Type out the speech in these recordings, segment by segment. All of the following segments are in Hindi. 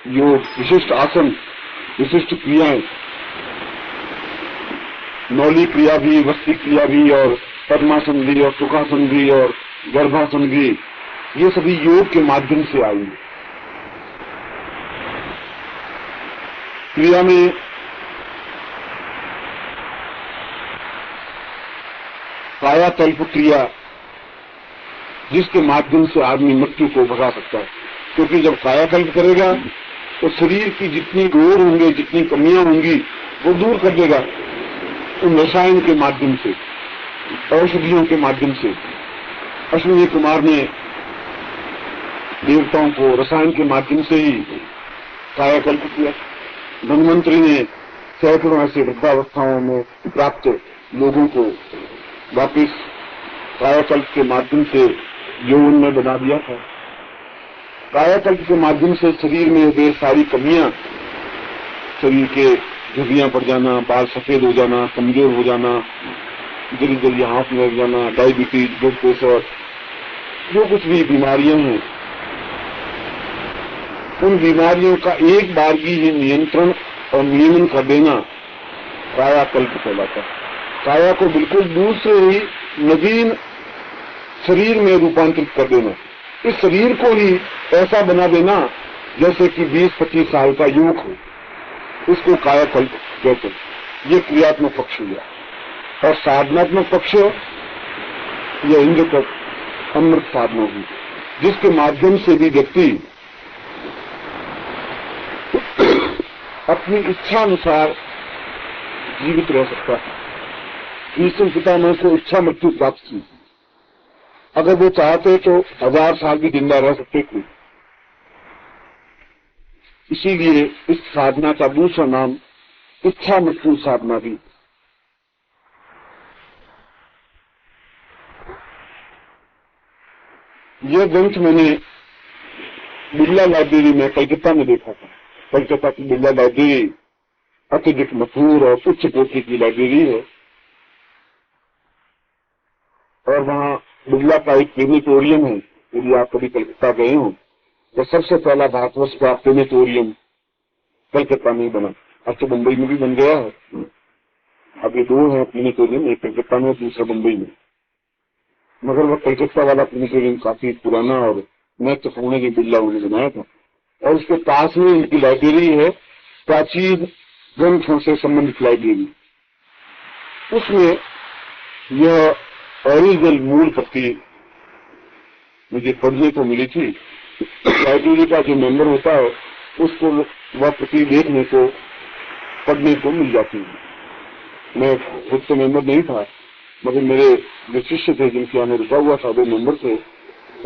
योग, विशिष्ट आसन, विशिष्ट क्रियाएं, नौली क्रिया भी, वस्ती क्रिया भी, और पद्मासन भी, और सुखासन भी, और गर्भासन भी, ये सभी योग के माध्यम से आई। क्रिया में कायाकल्प क्रिया, जिसके माध्यम से आदमी मृत्यु को भगा सकता है, क्योंकि जब कायाकल्प करेगा तो शरीर की जितनी रोग होंगे, जितनी कमियां होंगी, वो दूर कर देगा उन रसायन के माध्यम से, औषधियों के माध्यम से। अश्विनी कुमार ने देवताओं को रसायन के माध्यम से ही कायाकल्प किया। धन्वंतरी ने सैकड़ों ऐसे वृद्धावस्थाओं में प्राप्त लोगों को वापिस कायाकल्प के माध्यम से यौवन में बना दिया था। कायाकल्प के माध्यम से शरीर में वे सारी कमियां, शरीर के झुर्रियां पड़ जाना, बाल सफेद हो जाना, कमजोर हो जाना, जल्दी जल्दी हाथ में लग जाना, डायबिटीज, ब्लड प्रेशर, जो कुछ भी बीमारियां हैं, उन बीमारियों का एक बार ही नियंत्रण और नियमन कर देना कायाकल्प कहलाता है। काया को बिल्कुल दूसरे ही नवीन शरीर में रूपांतरित कर देना, इस शरीर को ही ऐसा बना देना जैसे कि 20-25 साल का युवक हो, इसको कायाकल्प कहते हैं। ये क्रियात्मक पक्ष हुआ। और साधनात्मक पक्ष यह इंद्र तक अमृत साधना हुई, जिसके माध्यम से भी व्यक्ति अपनी इच्छा अनुसार जीवित रह सकता है। भीष्म पितामह को इच्छा मृत्यु प्राप्त थी, अगर वो चाहते तो 1000 साल भी जिंदा रह सकते थे। इसीलिए इस साधना का दूसरा नाम इच्छा मृत्यु साधना भी। यह ग्रंथ मैंने बिरला लाइब्रेरी में कलकत्ता में देखा था। कलकत्ता की बिरला लाइब्रेरी अत्यधिक मशहूर और उच्च कोटि की लाइब्रेरी है, और वहाँ बिरला का एक प्लेनेटोरियम है। यदि आप कभी कलकत्ता गए हो तो सबसे पहला भारतवर्ष का प्लेनेटोरियम कलकत्ता में बना। अब तो मुंबई में भी बन गया है। अब ये 2 है प्लेनेटोरियम, एक कलकत्ता में, दूसरा मुंबई में। मगर वह कलकत्ता वाला प्लेनेटोरियम काफी पुराना और महत्वपूर्ण जो बिरला उन्होंने बनाया था। और उसके पास में इनकी लाइब्रेरी है, प्राचीन ग्रंथों से संबंधित लाइब्रेरी। उसमें यह ओरिजिनल मूल प्रति मुझे पढ़ने को मिली थी। लाइब्रेरी का जो मेंबर होता है उसको वह प्रति देखने को, पढ़ने को मिल जाती है। मैं खुद तो मेंबर नहीं था, मगर मेरे जो शिष्य थे जिनके यहाँ रुका हुआ था वो मेंबर थे,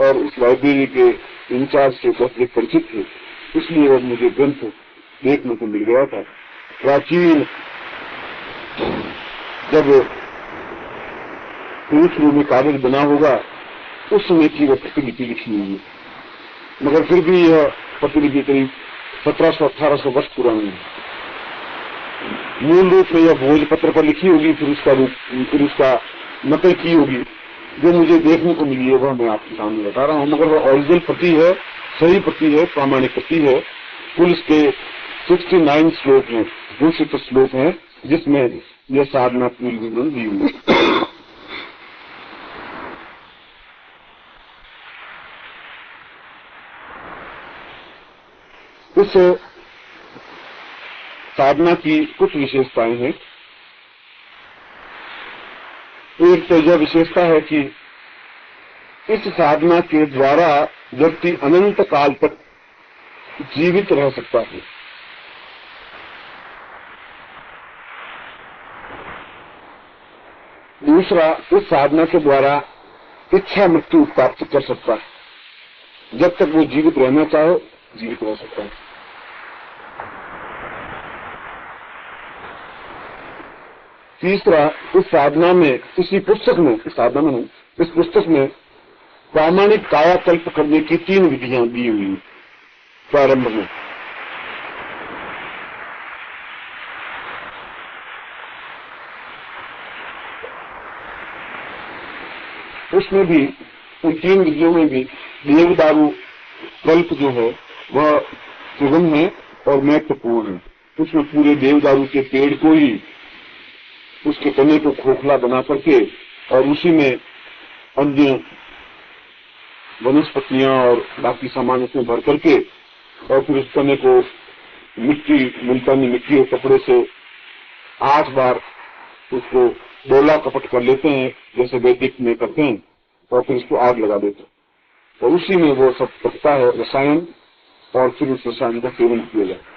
और उस लाइब्रेरी के इंचार्ज से बहुत परिचित थे, इसलिए वह मुझे ग्रंथ देखने को मिल गया था। प्राचीन जब पुरुष रूप में कागज बना होगा उस समय की वह प्रतिलिपि लिखी हुई है, मगर फिर भी यह प्रतिलिपि करीब 1700-1800 वर्ष पुरानी है। मूल रूप में यह भोजपत्र पर लिखी होगी, फिर उसका नकल की होगी। जो मुझे देखने को मिली है वह मैं आपके सामने बता रहा हूँ, मगर वह ओरिजिनल प्रति है, सही प्रति है, प्रामाणिक प्रति है। कुल इसके 69 श्लोक हैं, घोषित श्लोक हैं, जिसमें यह साधना पूरी विवरण दी हुई है। इस साधना की कुछ विशेषताएं हैं। एक तो यह विशेषता है कि इस साधना के द्वारा व्यक्ति अनंत काल तक जीवित रह सकता है। दूसरा, इस साधना के द्वारा इच्छा मृत्यु प्राप्त कर सकता है। जब तक वो जीवित रहना चाहे जीवित रह सकता है। तीसरा, इस साधना में, इसी पुस्तक में, इस साधना में नहीं, इस पुस्तक में प्रामाणिक कायाकल्प करने की 3 विधियां दी हुई हैं। प्रारंभ में उसमें भी, उन 3 विधियों में भी देवदारू कल्प जो है वह सुगम है और महत्वपूर्ण है। उसमें पूरे देवदारू के पेड़ को ही, उसके तने को खोखला बना करके और उसी में अन्य वनस्पतियां और बाकी सामान उसमें भर करके और फिर उस तने को मिट्टी, मुल्तानी मिट्टी और कपड़े से 8 बार उसको डोला कपट कर लेते हैं जैसे वैदिक में करते हैं, और फिर उसको आग लगा देते हैं और उसी में वो सब पकता है रसायन, और फिर उस रसायन का सेवन किया जाता है।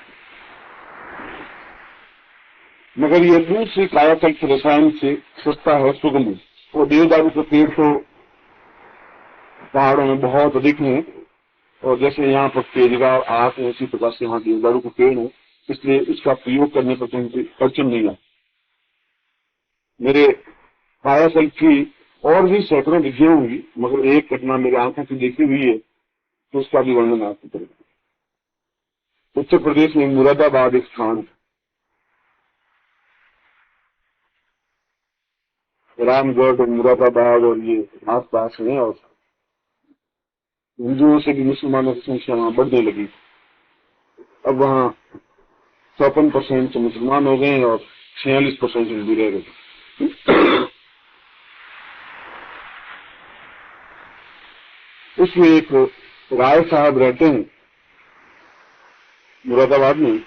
मगर ये दूसरी कायाकल्प रसायन से सस्ता है, सुगम है। और देवदारू के पेड़ तो पहाड़ों में बहुत अधिक हैं, और जैसे यहाँ पर तेजगांव आक है उसी प्रकार से यहाँ देवदारू के पेड़ है, इसलिए इसका प्रयोग करने पर कहीं अड़चन नहीं है। मेरे कायाकल्प की और भी सैकड़ों विधियां होंगी, मगर एक घटना मेरी आंखों से देखी हुई है तो उसका भी वर्णन आपको करेंगे। उत्तर प्रदेश में मुरादाबाद एक स्थान है, रामगढ़ और मुरादाबाद और ये आस पास है, और हिंदुओं से भी मुसलमानों की संख्या वहां बढ़ने लगी। अब वहां 54% तो मुसलमान हो गए और 46% हिंदू रह गए। उसमें एक राय साहब रहते हैं मुरादाबाद में,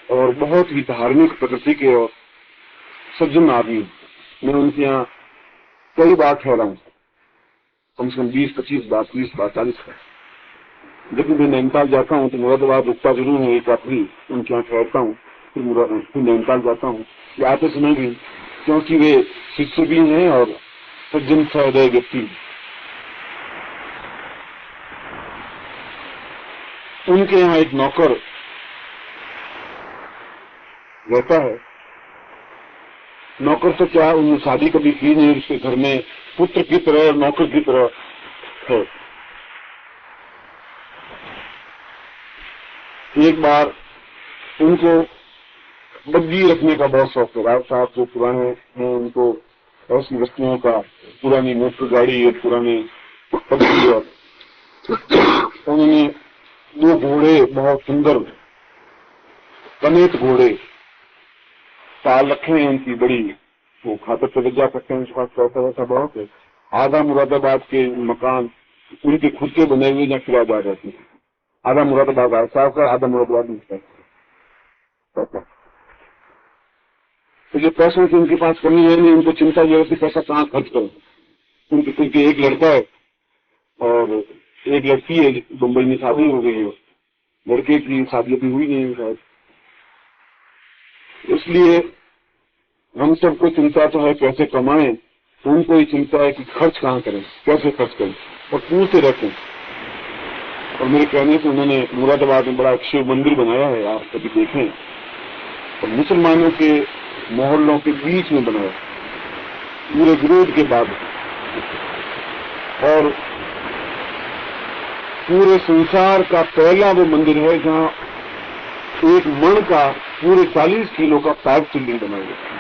और बहुत ही धार्मिक प्रकृति के और सज्जन आदमी। मैं उनके यहाँ कई बार ठहरा हूं, कम से कम 20-25 बार, 30 बार, 40 बार। जब मैं नैनीताल जाता हूँ तो मुरादाबाद रुकता जरूर हूँ, एक रात्रि उनके यहाँ ठहरता हूँ, फिर नैनीताल जाता हूँ। आते समय भी, क्योंकि वे शिष्य भी हैं और सज्जन सहृदय व्यक्ति। उनके यहाँ एक नौकर रहता है। नौकर तो क्या, उन्होंने शादी कभी की नहीं, उसके घर में पुत्र की तरह और नौकर की तरह है। एक बार उनको बग्गी रखने का बहुत शौक है। राव साहब जो पुराने हैं, उनको ऐसी वस्तुओं का, पुरानी मोटर गाड़ी और पुराने बग्गी, और उन्होंने 2 घोड़े, बहुत सुंदर कनेत घोड़े पाल रखे हैं। उनकी बड़ी वो खातर से जा सकते हैं, उसके पास पैसा वैसा बहुत है। आधा मुरादाबाद के मकान उनके खुद के बने हुए जहाँ किराएदार रहते हैं। आधा मुरादाबाद राव साहब का, आधा मुरादाबाद पैसा। तो जो पैसों की उनके पास कमी है नहीं, उनको चिंता ये होती पैसा कहाँ खर्च करो। उनके एक लड़का है और एक लड़की है, मुंबई में शादी हो गई है। लड़के की शादी अभी हुई नहीं है शायद। इसलिए हम सबको चिंता तो है कैसे कमाएं, उनको ही चिंता है कि खर्च कहाँ करें, कैसे खर्च करें, और पूछते रहते हैं। और मेरे कहने से उन्होंने मुरादाबाद में बड़ा शिव मंदिर बनाया है, आप कभी देखें, और मुसलमानों के मोहल्लों के बीच में बनाया, पूरे विरोध के बाद। और पूरे संसार का पहला वो मंदिर है जहाँ एक मण का पूरे 40 किलो का पाइप शिवलिंग बनाया गया।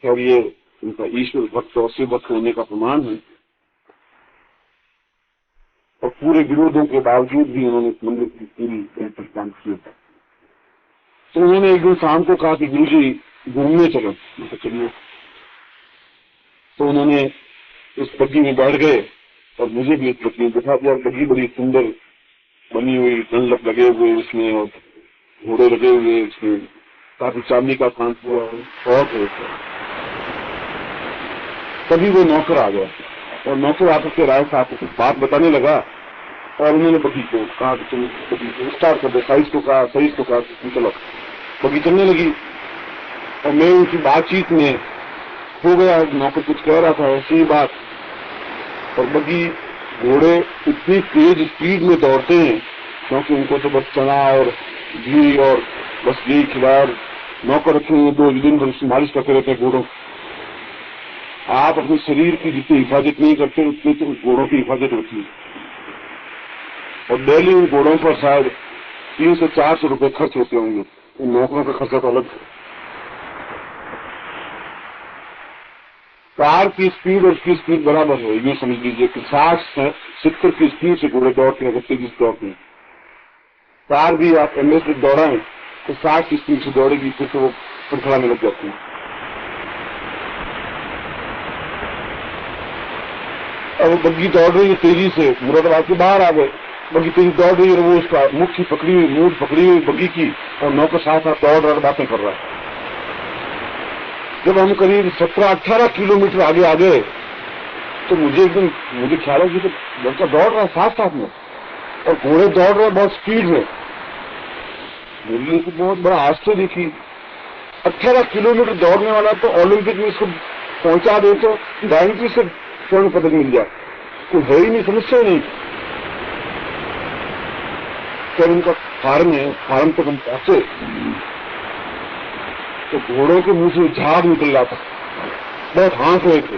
और ये उनका ईश्वर भक्त और शिव भक्त होने का प्रमाण है। और पूरे विरोधों के बावजूद भी उन्होंने इस मंदिर की पूरी प्रस्ताव किया। तो उन्होंने एक दिन शाम को कहा कि गुरु जी घूमने चलो। चलिए। तो उन्होंने इस बग्गी में बैठ गए और मुझे भी इस बग्गी में बैठा दिया। बग्गी बड़ी सुंदर बनी हुई, डंडक लगे हुए उसमें और घोड़े लगे हुए, उसमें काफी चांदी का काम हुआ बहुत है। तभी वो नौकर आ गया और नौकर आकर के राय साहब को बात बताने लगा। और उन्होंने बग्गी को कहा कि तुम बग्गी स्टार्ट कर दो, साइज को कहा, चलो। बग्गी चलने लगी और मैं उनकी बातचीत में हो गया। नौकर कुछ कह रहा था, ऐसी ही बात। और बग्गी घोड़े इतनी तेज स्पीड में दौड़ते हैं क्योंकि उनको तो बस चना और घी और बस यही खिलाड़ नौकर रखे हुए 2 दिन भर मालिश करते रहते हैं घोड़ों। आप अपने शरीर की जितनी हिफाजत नहीं करते उतनी तो घोड़ों की हिफाजत होती है। और डेली उन घोड़ों पर शायद 300 से 400 रुपए खर्च होते होंगे। उन नौकरों का खर्चा तो अलग है। कार की स्पीड और उसकी स्पीड बराबर है। ये समझ लीजिए कि 60-70 की स्पीड से घोड़े दौड़ते हैं, तेजी से दौड़ते हैं। कार भी आप एमएस से दौड़ाएं तो 60 की स्पीड से दौड़ेगी, फिर तो वो फड़फड़ा में लग जाती है। और वो बग्गी दौड़ रही है तेजी से, मुरादाबाद के बाहर आ गए, बग्गी तेजी दौड़ रही है, वो उसका मुट्ठी पकड़ी हुई, मूठ पकड़ी हुई बग्गी की, और नौकर साथ साथ दौड़ रहा, बातें कर रहा है। जब हम करीब 17-18 किलोमीटर आगे आ गए तो मुझे ख्याल है कि लड़का दौड़ रहा है साथ साथ में, और घोड़े दौड़ रहे हैं बहुत स्पीड में। मेरे लिए तो बहुत बड़ा आश्चर्य देखी, 18 किलोमीटर दौड़ने वाला तो ओलंपिक में इसको पहुंचा दे तो गारंटी से स्वर्ण पदक मिल जाए, कोई है ही नहीं, समस्या ही नहीं। जब उनका फार्म है, फार्म तक हम पहुंचे तो घोड़ों के मुंह से झाग निकल रहा था, बहुत हाँफ रहे थे,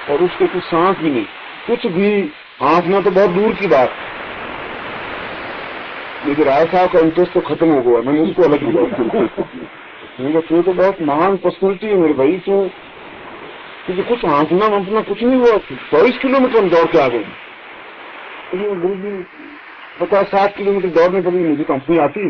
और उसके कुछ सांस भी नहीं, कुछ भी हाँफना तो बहुत दूर की बात। लेकिन राय साहब का इंटरेस्ट तो खत्म हो गया, मैंने उसको अलग किया। तू तो बहुत महान पर्सनैलिटी है मेरे भाई, क्योंकि कुछ हाँफना वाँफना कुछ नहीं हुआ। 22 किलोमीटर हम दौड़ के आ गए। 50-60 किलोमीटर दौड़ने पर भी मुझे कंपनी आती है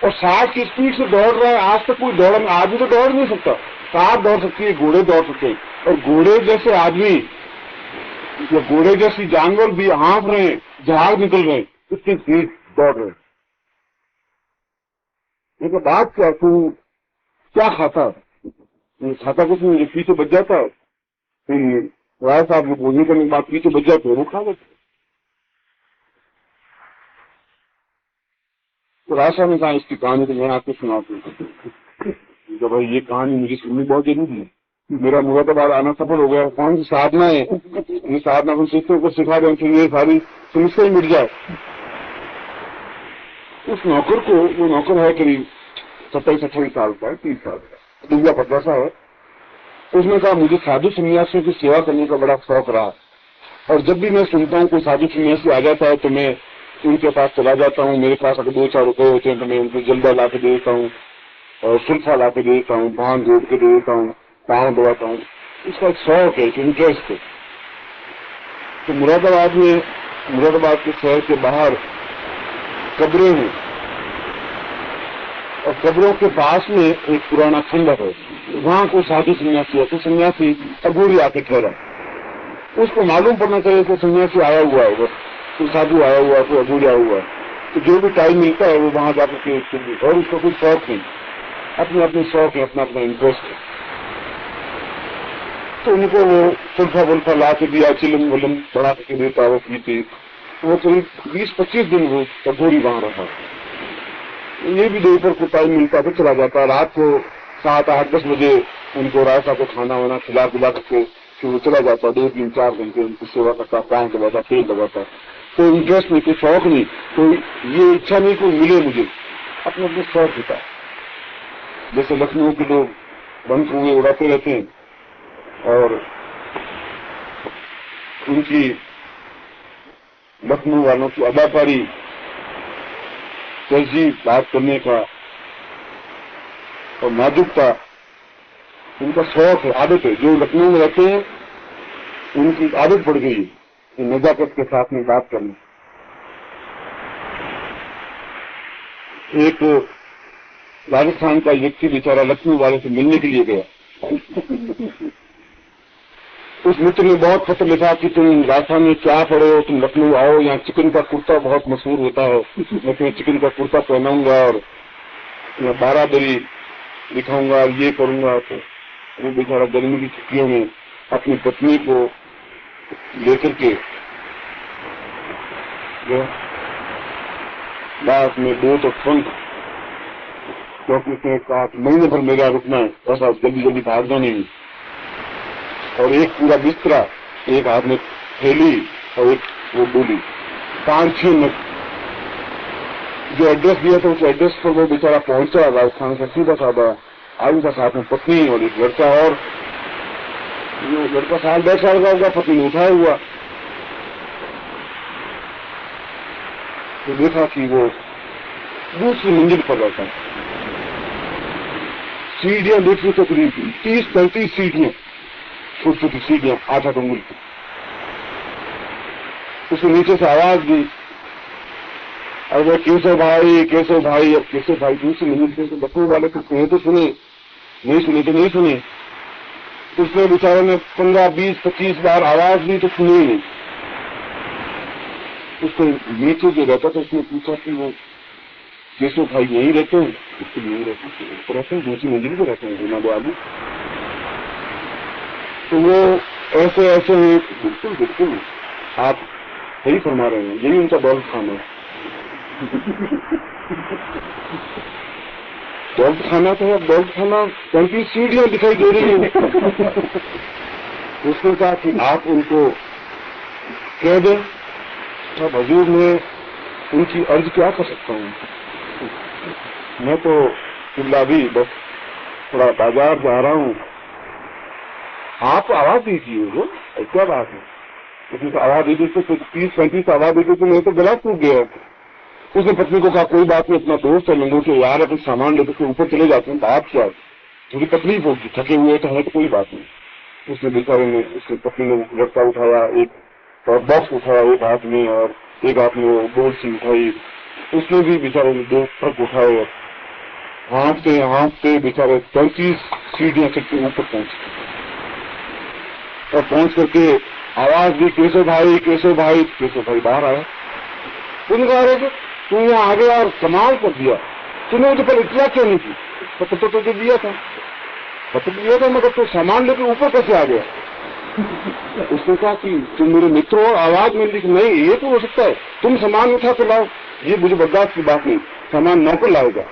और 60 की स्पीड से दौड़ रहा है। आज तक कोई दौड़ा नहीं, आदमी तो दौड़ नहीं सकता, कार दौड़ सकती है, घोड़े दौड़ सकते हैं, और घोड़े जैसे आदमी या घोड़े जैसी जानवर भी हाँफ रहे हैं, जहाज निकल रहे हैं, इतनी स्पीड दौड़ रहे हैं। तो बात क्या, तू क्या खाता कुछ नहीं, पीछे बच जाता है, फिर राय साहब को बोलने करने के बाद पीछे बच जाते हैं, वो खा लेते। तो राय साहब ने कहा इसकी कहानी तो मैं आपको सुनाती हूँ। तो भाई ये कहानी मुझे सुननी बहुत जरूरी है, मेरा मुरादाबाद आना सफल हो गया। कौन सी साधना है, ये साधना को शिष्यों को सिखा दें, फिर ये सारी समस्या ही मिट जाए। उस नौकर को, वो नौकर है करीब 27-28 साल का है, 30 साल का, दुबला पतला सा है। उसने कहा मुझे साधु सन्यासियों की सेवा करने का बड़ा शौक रहा, और जब भी मैं सुनता हूँ कोई साधु सन्यासी आ जाता है तो मैं उनके पास चला जाता हूँ। मेरे पास अगर 2-4 रुपए होते हैं तो मैं उनको जल्दा ला के दे देता हूँ, और सुल्फा ला के दे देता हूँ, भान जोड़ के दे देता हूँ, पाँव दबाता हूँ। इसका एक शौक है, इंटरेस्ट है। तो मुरादाबाद के शहर के बाहर कब्रें हैं, और कब्रों के पास में एक पुराना खंडर है, वहां कोई साधु सन्यासी है, तो सन्यासी अघोरी आके ठहरा। उसको मालूम पड़ना चाहिए कि सन्यासी आया हुआ है, कोई साधु आया हुआ है, कोई अघोरी आया हुआ है। तो जो भी टाइम मिलता है वो वहां जाकर के, और उसका कोई शौक नहीं, अपने अपने शौक है, अपना अपना इंटरेस्ट है। तो उनको वो सुल्फा वुल्फा ला के दिया, चिलम वलम बना के देता, वो पीते। वो करीब 20-25 दिन वो अघोरी वहां रहा। ये भी दोपहर को टाइम मिलता तो चला जाता, रात को 7-8-10 बजे उनको रायसा को खाना वाना खिला पिला करके फिर वो चला जाता। 2-3-4 घंटे उनकी सेवा करता, पाँव दबाता, पेट दबाता। कोई इंटरेस्ट नहीं, कोई शौक नहीं, कोई ये इच्छा नहीं कोई मिले मुझे, अपने अपने शौक होता। जैसे लखनऊ के लोग बंद हुए उड़ाते रहते हैं, और उनकी लखनऊ वालों की अदाकारी, तहजीब, बात करने का और नाजुकता उनका शौक है, आदत है। जो लखनऊ में रहते हैं उनकी आदत पड़ गई है नजाकत के साथ में बात करना। एक राजस्थान का व्यक्ति बेचारा लखनऊ वाले से मिलने के लिए गया। उस मित्र ने बहुत पत्र लिखा कि तुम राजस्थान में क्या पढ़े हो, तुम लखनऊ आओ, यहाँ चिकन का कुर्ता बहुत मशहूर होता है, मैं तुम्हें चिकन का कुर्ता पहनाऊंगा और मैं बारादरी दिखाऊंगा, ये करूंगा। तो वो बेचारा गर्मी की छुट्टियों में अपनी पत्नी को लेकर के बात में 2 तो फंक, क्योंकि उसने कहा महीने भर मेरा रुकना है, बस आप जल्दी जल्दी भाग दो नहीं। और एक पूरा बिस्तरा, एक हाथ में थैली और एक वो डोली, 5-6 मिनट। जो एड्रेस दिया था उस एड्रेस पर वो बेचारा पहुंचा राजस्थान से, सीधा साधा आयु का साथ में पत्नी और एक लड़का, और लड़का 1.5 साल का होगा, पत्नी ने उठाया हुआ। तो देखा कि वो दूसरी मंजिल पर रहता है, सीढ़ियां देखी तो करीब 30-35 सीढ़ियां, छोटी छोटी सीढ़ियां 8-8 उंगली की। उसके नीचे से आवाज दी, अरे केशव भाई, केशव भाई। अब केशव भाई दूसरी मंजिल से बच्चों वाले तो सुने तो सुने, नहीं सुने तो नहीं सुने। उसने बेचारे ने 15-20-25 बार आवाज दी तो सुने ही नहीं। उसको नीचे जो रहता था उसने पूछा कि वो केशव भाई यहीं रहते हैं? उसको यहीं रहते हैं, दूसरी मंजिल पे रहते हैं जनाब आलू। तो वो ऐसे ऐसे हैं। बिल्कुल बिल्कुल आप सही फरमा रहे हैं, यही उनका दौलत खाना है। दौलत खाना तो दौलत खाना 35 सीढ़ियां दिखाई दे रही हैं। उसने कहा कि आप उनको कह दें, अब हजूर मैं उनकी अर्ज क्या कर सकता हूँ, मैं तो भी बस थोड़ा बाजार जा रहा हूँ, आप आवाज दीजिए। वो क्या बात है, उसने तो आवाज दी तो 30-35 आवाज दी तो मैं तो गला टूट गया। उसने पत्नी को कहा कोई बात नहीं, अपना दोस्त है, लंगोटे यार है, कुछ सामान लेते तो ऊपर चले जाते हैं, तो आप क्या थोड़ी तकलीफ होगी, थके हुए तो है तो कोई बात नहीं। उसने बेचारे ने, उसकी पत्नी ने लड़का उठाया, एक बॉक्स उठाया एक हाथ में और एक हाथ में वो बोल सी उठाई। उसने भी बेचारे ने 2 ट्रक उठाए, हाँफते हाँफते बेचारे 35 सीढ़ियां चढ़ के ऊपर पहुंचे और पहुंच करके आवाज दी, केशव भाई, केशव भाई। केशव भाई बाहर आया। तुम कह रहे थे तू यहाँ आ गया और कमाल कर दिया, तूने मुझे पहले इतना क्यों नहीं की? पत्र तो तुझे दिया था, पत्र दिया था, मगर तू सामान लेकर ऊपर कैसे आ गया? उसने कहा कि तुम मेरे मित्र हो, आवाज में लिख, नहीं ये तो हो सकता है, तुम सामान उठा के लाओ, ये मुझे बर्दाश्त की बात नहीं, सामान नौकर लाएगा।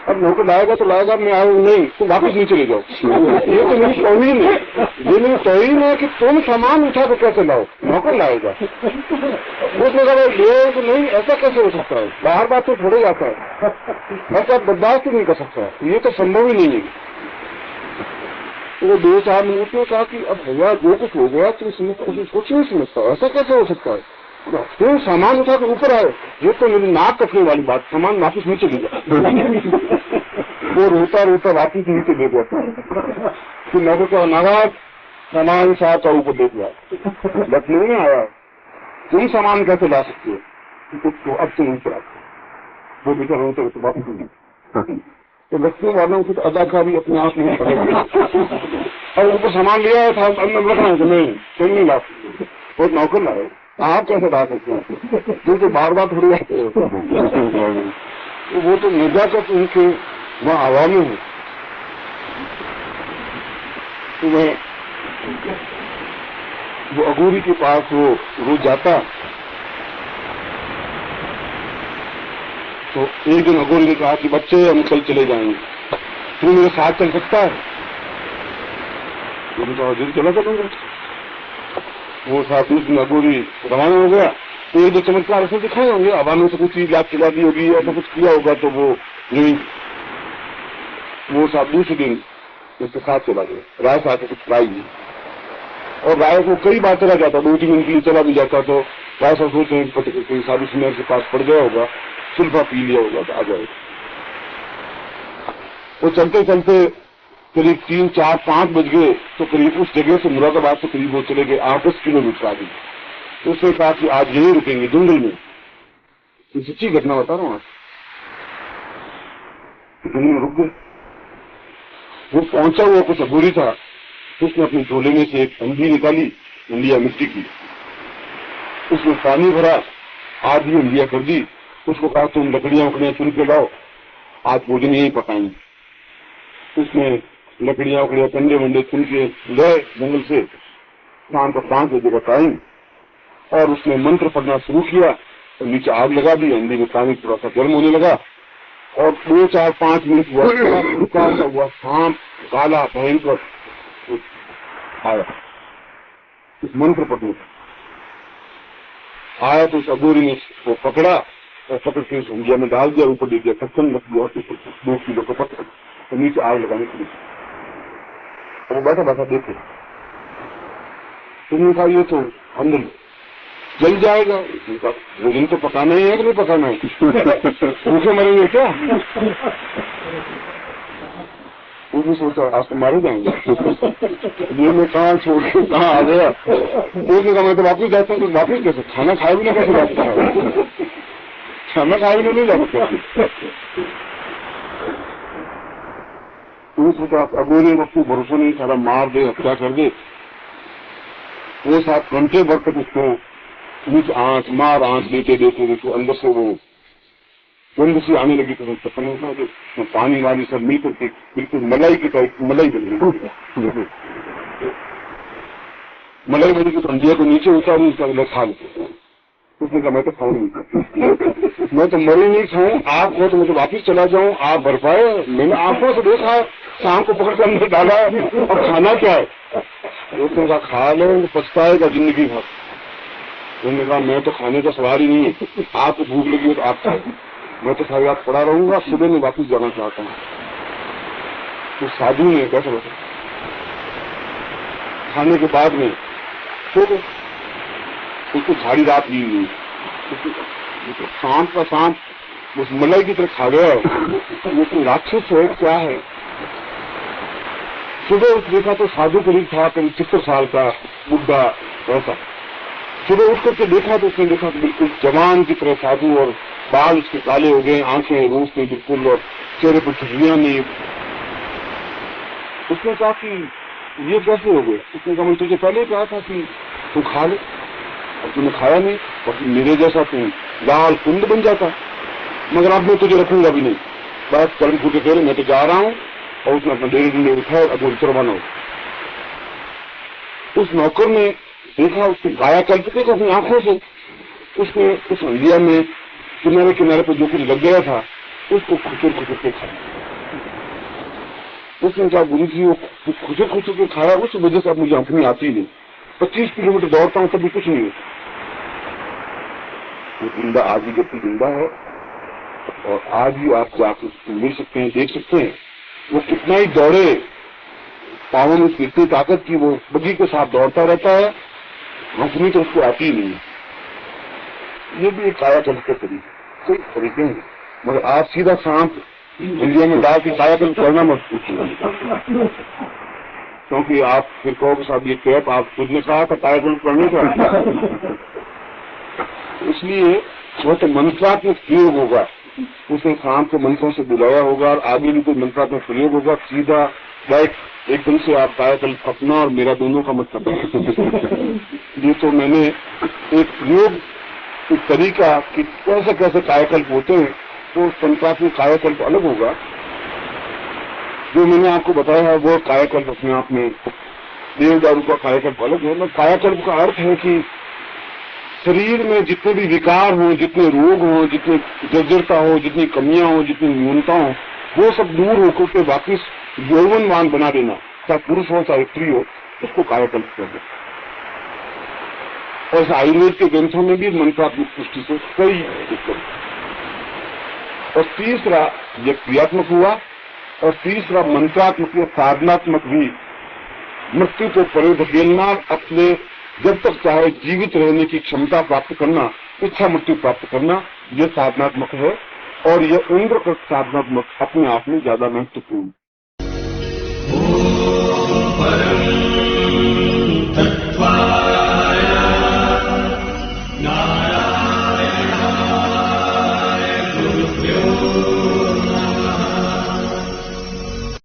अब नौकर लाएगा तो लाएगा, मैं आऊँ नहीं तो वापस नहीं चले जाओ। ये तो मेरी तौहीन है, ये मेरी तौहीन है कि तुम सामान उठा के कैसे लाओ, नौकर लाएगा। उसने कहा ये तो नहीं, ऐसा कैसे हो सकता है, बाहर बात तो थोड़े जाता है, ऐसा बर्दाश्त नहीं कर सकता, ये तो संभव ही नहीं है। तो वो 2-4 मिनट में कहा कि अब भैया जो कुछ हो गया तुम सोच नहीं समझता, ऐसा कैसे हो सकता है, तुम सामान उठा के ऊपर आए, ये तो मेरी नाक कटने वाली बात, सामान वापिस नीचे ले गया। वो रोता रोता वापिस नीचे ले गया। फिर नौकर को नवाज सामान साथ ऊपर ले गया, लखनऊ में आया, तुम सामान कैसे ला सकते हो, तो अब तुम ऊपर आते। वो बेचारा रोते रोते वापिस नहीं, तो लखनऊ वालों की अदाकारी अपने आप में और ऊपर सामान लिया था, अंदर रखना है कि नहीं, तुम नहीं ला सकते, वो नौकर लाए, आप कैसे ला सकते हैं, क्योंकि बार बार थोड़ी आते हो। तो वो तो नजाकत उनके वहाँ हवा में है। तो मैं वो अगोरी के पास वो रोज जाता, तो एक दिन अगोरी ने कहा कि बच्चे हम कल चले जाएंगे, तू मेरे साथ चल सकता है? मैंने कहा जल्दी चला करूंगा। वो साथ उस दिन अगोरी रवाना हो गया। एक दो चमत्कार ऐसे दिखाए होंगे, हवा में से कुछ चीज याद खिला दी होगी, ऐसा कुछ किया होगा, तो वो नहीं, वो साथ दूसरे दिन उसके साथ चला गया, राय से आके कुछ लाई नहीं। और राय को कई बार चला जाता, 2-3 दिन के लिए चला भी जाता, तो राय साहब सोचते हैं कोई साधु सुनर के पास पड़ गया होगा, सुल्फा पी लिया होगा तो आ जाएगा। वो चलते चलते करीब 3-4-5 बज गए, तो करीब उस जगह से मुरादाबाद से करीब वो चले गए 8-10 किलोमीटर आगे। तो उसने कहा कि आज यहीं रुकेंगे जंगल में। ये सच्ची घटना बता रहा हूँ, जंगल में रुक गए। वो पहुंचा हुआ कुछ अगोरी था, तो उसने अपने झोले में से एक अंधी निकाली, इंडिया मिट्टी की, उसमें पानी भरा, आधी इंडिया कर दी। उसको कहा तुम लकड़ियां वकड़ियां चुन के लाओ, आज भोजन यही पकाएंगे। उसने लकड़ियां वकड़ियां कंडे वंडे चुन के गए जंगल से, शाम को 5 बजे का टाइम, और उसने मंत्र पढ़ना शुरू किया, तो नीचे आग लगा दी, अंधी में पानी थोड़ा सा गर्म होने लगा, और 2-4-5 मिनट हुआ सांप काला भयंकर आया इस मंत्र पढ़ने आया। तो उस अगोरी ने वो पकड़ा और पकड़ के उस इंडिया में डाल दिया, ऊपर दे दिया, सत्संग रख दिया, 2 किलो का पत्थर, तो नीचे आग लगाने के लिए वो बैठा बैठा देखे। तुमने कहा ये तो अंदर जल जाएगा, भोजन तो पकाना ही है कि नहीं पकाना है, भूखे मरेंगे क्या? वो भी सोचा आज तो मारे जाएंगे। ये मैं कहाँ छोड़ के कहाँ आ गया। उसने कहा मैं तो वापिस जाता हूँ। तो वापिस कैसे, खाना खाए भी ना कैसे वापिस आए, खाना खाए भी नहीं जा सकते। तो सोचा अगोरे वक्त भरोसा नहीं, सारा मार दे, हत्या कर दे। वो 7 घंटे भर तक उसको कुछ आंच मार आंच देते देते देखो अंदर से वो गंध सी आने लगी। तो पकड़ने का जो पानी वाली सब मिलकर के बिल्कुल मलाई की टाइप मलाई बन गई। मलाई बनी की तो अंधिया को नीचे उतारू, उसका खा लेते। उसने कहा मैं तो खाऊं नहीं, मैं तो मरी नहीं खाऊं, आप हो तो मैं तो वापिस चला जाऊं, आप भर पाए। मैंने आंखों से देखा, शाम को पकड़ कर अंदर डाला और खाना क्या है। उसने कहा खा लो, पछताएगा जिंदगी भर। उन्होंने कहा मैं तो खाने का सवाल ही नहीं है, आपको भूख लगी है तो आप खाए, मैं तो सारी रात पड़ा रहूंगा, सुबह में वापिस जाना चाहता हूँ। तो साधु ने कैसे बता, खाने के बाद में तो उसको झाड़ी रात ली हुई, सांप का सांप उस मलाई की तरह खा गया। वो कोई राक्षस है क्या है। सुबह उठ देखा तो साधु करीब था, करीब 70 साल का बुढ़ा ऐसा। सुबह उठ करके देखा तो उसने देखा तो बिल्कुल जवान की तरह साधु, और बाल उसके काले हो गए, आंखें रूप में बिल्कुल, और चेहरे पर झुर्रियां नहीं। उसने कहा कि ये कैसे हो गए। उसने कहा मैं तुझे पहले कहा था कि तू खा ले, और तूने खाया नहीं, और मेरे जैसा तू लाल कुंड बन जाता, मगर अब मैं तुझे रखूंगा भी नहीं। बस कर्म फूटे तेरे, मैं तो जा रहा हूँ। और उसने अपना डेढ़ दिन उठाया, अब वो रवाना हो। उस नौकर ने देखा, उसकी कायाकल्प देखा अपनी आंखों से, उसने उस अंधिया में किनारे किनारे पर जो कुछ लग गया था उसको खुचर खुचर के खाया। उसने कहा गुरु जी वो खुचर खुचर के खाया, उस वजह से अब मुझे अपनी आती नहीं। 25 किलोमीटर दौड़ता हूँ तभी कुछ नहीं होता। वो जिंदा आज भी जबकि जिंदा है, और आज भी आप जाकर उसको मिल सकते हैं, देख सकते हैं। वो कितना ही दौड़े, पावों में कितनी ताकत की, वो बगी के साथ दौड़ता रहता है, हंसनी तो उसको आती ही नहीं। ये भी एक कायाकल्प के तरीके हैं, मगर आप सीधा सांप इंडिया में डाल के कायाकल्प करना मत पूछिए, क्योंकि आप फिर कहोगे साहब ये कैप आप खुद ने कहा था कायाकल्प करने का। इसलिए वो तो मंत्रात्मक प्रयोग होगा, उसे सांप के मंत्रों से बुलाया होगा, और आगे भी कोई मंत्रात्मक प्रयोग होगा। सीधा डायरेक्ट एकदम से आप कायाकल्प अपना और मेरा दोनों का मतलब है। ये तो मैंने एक प्रयोग, एक तरीका कि कैसे कैसे कायाकल्प होते हैं, तो मंत्रात्मक कायाकल्प अलग होगा। जो मैंने आपको बताया है वो कायाकल्प अपने आप में, देवदारू का कायाकल्प अलग है। कायाकल्प का अर्थ है कि शरीर में जितने भी विकार हों, जितने रोग हों, जितनी जर्जरता हो, जितनी कमियां हो, जितनी न्यूनता हो, वो सब दूर होकर के वापिस यौवनवान बना देना, चाहे पुरुष हो चाहे स्त्री हो, उसको कायाकल्प कहते हैं। और आयुर्वेद के ग्रंथों में भी मंत्रात्मक दृष्टि से कई। और तीसरा ये क्रियात्मक हुआ, और तीसरा मंत्रात्मक या साधनात्मक भी, मृत्यु को परे धकेलना, अपने जब तक चाहे जीवित रहने की क्षमता प्राप्त करना, इच्छा मृत्यु प्राप्त करना, यह साधनात्मक है। और यह उम्र का साधनात्मक अपने आप में ज्यादा महत्वपूर्ण